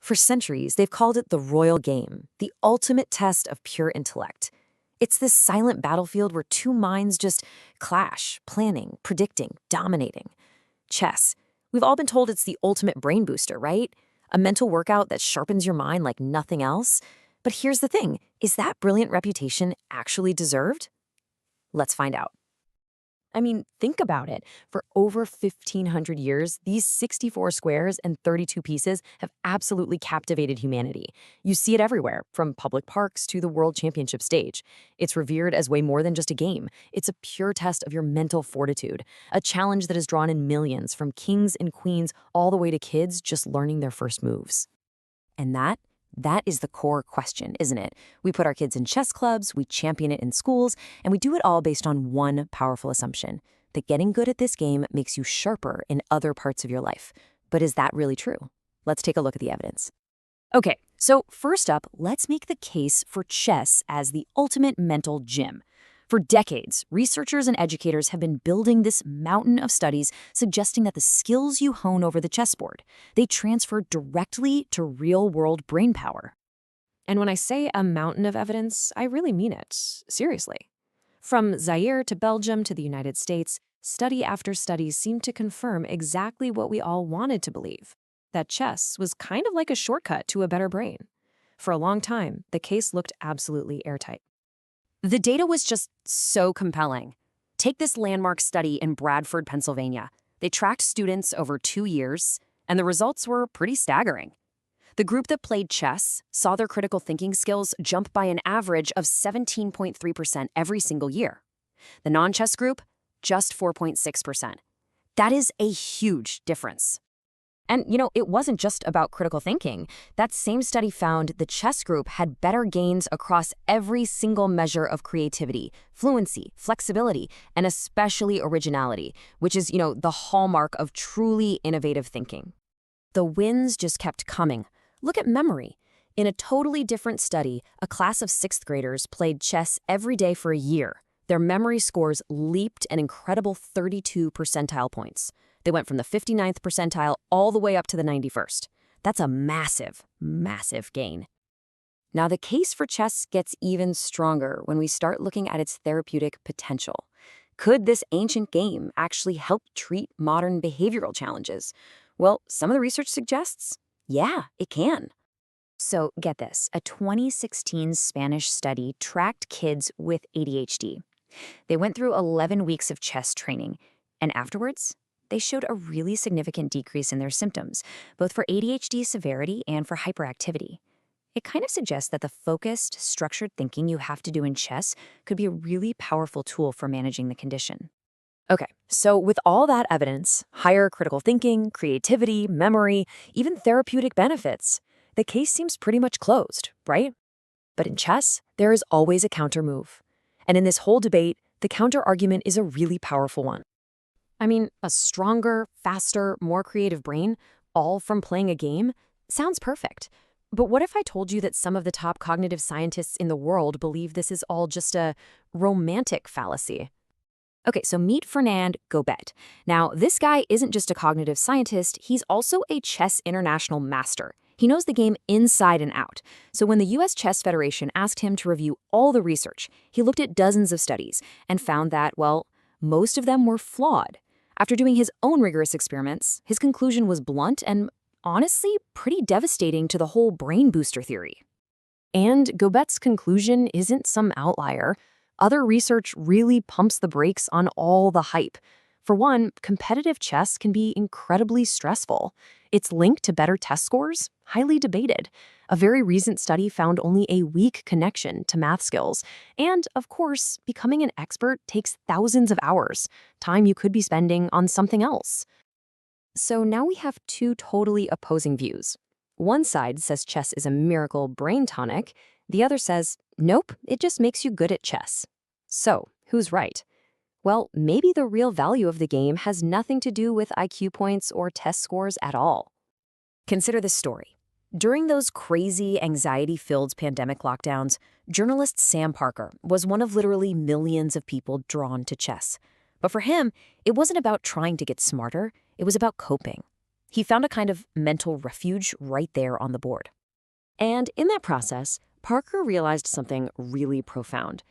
For centuries, they've called it the royal game, the ultimate test of pure intellect. It's this silent battlefield where two minds just clash, planning, predicting, dominating. Chess. We've all been told it's the ultimate brain booster, right? A mental workout that sharpens your mind like nothing else. But here's the thing, is that brilliant reputation actually deserved? Let's find out. I mean, think about it. For over 1,500 years, these 64 squares and 32 pieces have absolutely captivated humanity. You see it everywhere, from public parks to the World Championship stage. It's revered as way more than just a game. It's a pure test of your mental fortitude, a challenge that has drawn in millions, from kings and queens all the way to kids just learning their first moves. And that is the core question, isn't it? We put our kids in chess clubs, we champion it in schools, and we do it all based on one powerful assumption, that getting good at this game makes you sharper in other parts of your life. But is that really true? Let's take a look at the evidence. Okay, so first up, let's make the case for chess as the ultimate mental gym. For decades, researchers and educators have been building this mountain of studies suggesting that the skills you hone over the chessboard, they transfer directly to real-world brain power. And when I say a mountain of evidence, I really mean it. Seriously. From Zaire to Belgium to the United States, study after study seemed to confirm exactly what we all wanted to believe, that chess was kind of like a shortcut to a better brain. For a long time, the case looked absolutely airtight. The data was just so compelling. Take this landmark study in Bradford, Pennsylvania. They tracked students over 2 years, and the results were pretty staggering. The group that played chess saw their critical thinking skills jump by an average of 17.3% every single year. The non-chess group, just 4.6%. That is a huge difference. And, it wasn't just about critical thinking. That same study found the chess group had better gains across every single measure of creativity, fluency, flexibility, and especially originality, which is, the hallmark of truly innovative thinking. The wins just kept coming. Look at memory. In a totally different study, a class of 6th graders played chess every day for a year. Their memory scores leaped an incredible 32 percentile points. They went from the 59th percentile all the way up to the 91st. That's a massive, massive gain. Now, the case for chess gets even stronger when we start looking at its therapeutic potential. Could this ancient game actually help treat modern behavioral challenges? Well, some of the research suggests, yeah, it can. So get this, a 2016 Spanish study tracked kids with ADHD. They went through 11 weeks of chess training, and afterwards, they showed a really significant decrease in their symptoms, both for ADHD severity and for hyperactivity. It kind of suggests that the focused, structured thinking you have to do in chess could be a really powerful tool for managing the condition. Okay, so with all that evidence, higher critical thinking, creativity, memory, even therapeutic benefits, the case seems pretty much closed, right? But in chess, there is always a counter move. And in this whole debate, the counter argument is a really powerful one. I mean, a stronger, faster, more creative brain, all from playing a game, sounds perfect. But what if I told you that some of the top cognitive scientists in the world believe this is all just a romantic fallacy? Okay, so meet Fernand Gobet. Now, this guy isn't just a cognitive scientist, he's also a chess international master. He knows the game inside and out. So when the US Chess Federation asked him to review all the research, he looked at dozens of studies and found that, well, most of them were flawed. After doing his own rigorous experiments, his conclusion was blunt and, honestly, pretty devastating to the whole brain booster theory. And Gobet's conclusion isn't some outlier. Other research really pumps the brakes on all the hype. For one, competitive chess can be incredibly stressful. Its link to better test scores? Highly debated. A very recent study found only a weak connection to math skills. And, of course, becoming an expert takes thousands of hours, time you could be spending on something else. So now we have two totally opposing views. One side says chess is a miracle brain tonic. The other says, nope, it just makes you good at chess. So, who's right? Well, maybe the real value of the game has nothing to do with IQ points or test scores at all. Consider this story. During those crazy, anxiety-filled pandemic lockdowns, journalist Sam Parker was one of literally millions of people drawn to chess. But for him, it wasn't about trying to get smarter, it was about coping. He found a kind of mental refuge right there on the board. And in that process, Parker realized something really profound.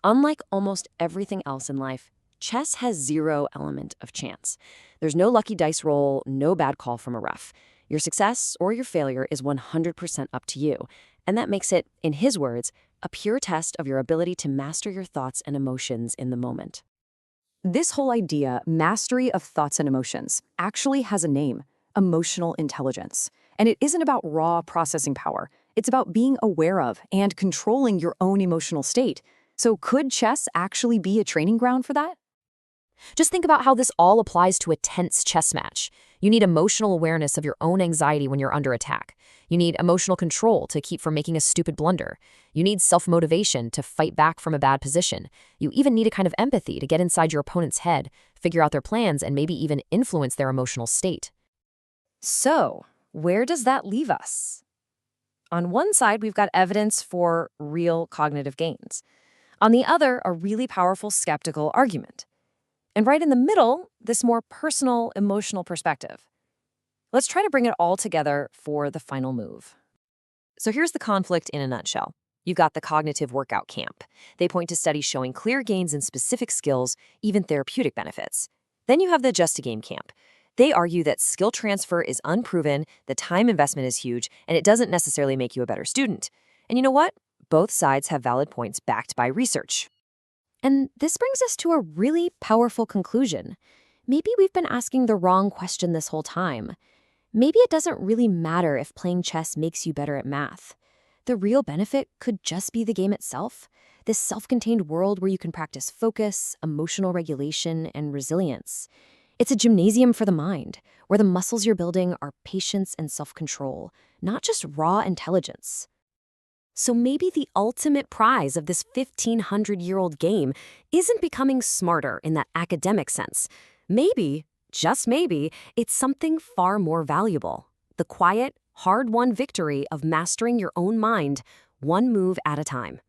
Unlike almost everything else in life, chess has zero element of chance. There's no lucky dice roll, no bad call from a ref. Your success or your failure is 100% up to you. And that makes it, in his words, a pure test of your ability to master your thoughts and emotions in the moment. This whole idea, mastery of thoughts and emotions, actually has a name: emotional intelligence. And it isn't about raw processing power. It's about being aware of and controlling your own emotional state. So could chess actually be a training ground for that? Just think about how this all applies to a tense chess match. You need emotional awareness of your own anxiety when you're under attack. You need emotional control to keep from making a stupid blunder. You need self-motivation to fight back from a bad position. You even need a kind of empathy to get inside your opponent's head, figure out their plans, and maybe even influence their emotional state. So, where does that leave us? On one side, we've got evidence for real cognitive gains. On the other, a really powerful skeptical argument. And right in the middle, this more personal, emotional perspective. Let's try to bring it all together for the final move. So here's the conflict in a nutshell. You've got the cognitive workout camp. They point to studies showing clear gains in specific skills, even therapeutic benefits. Then you have the just-a-game camp. They argue that skill transfer is unproven, the time investment is huge, and it doesn't necessarily make you a better student. And you know what? Both sides have valid points backed by research. And this brings us to a really powerful conclusion. Maybe we've been asking the wrong question this whole time. Maybe it doesn't really matter if playing chess makes you better at math. The real benefit could just be the game itself, this self-contained world where you can practice focus, emotional regulation, and resilience. It's a gymnasium for the mind, where the muscles you're building are patience and self-control, not just raw intelligence. So maybe the ultimate prize of this 1,500-year-old game isn't becoming smarter in that academic sense. Maybe, just maybe, it's something far more valuable: the quiet, hard-won victory of mastering your own mind, one move at a time.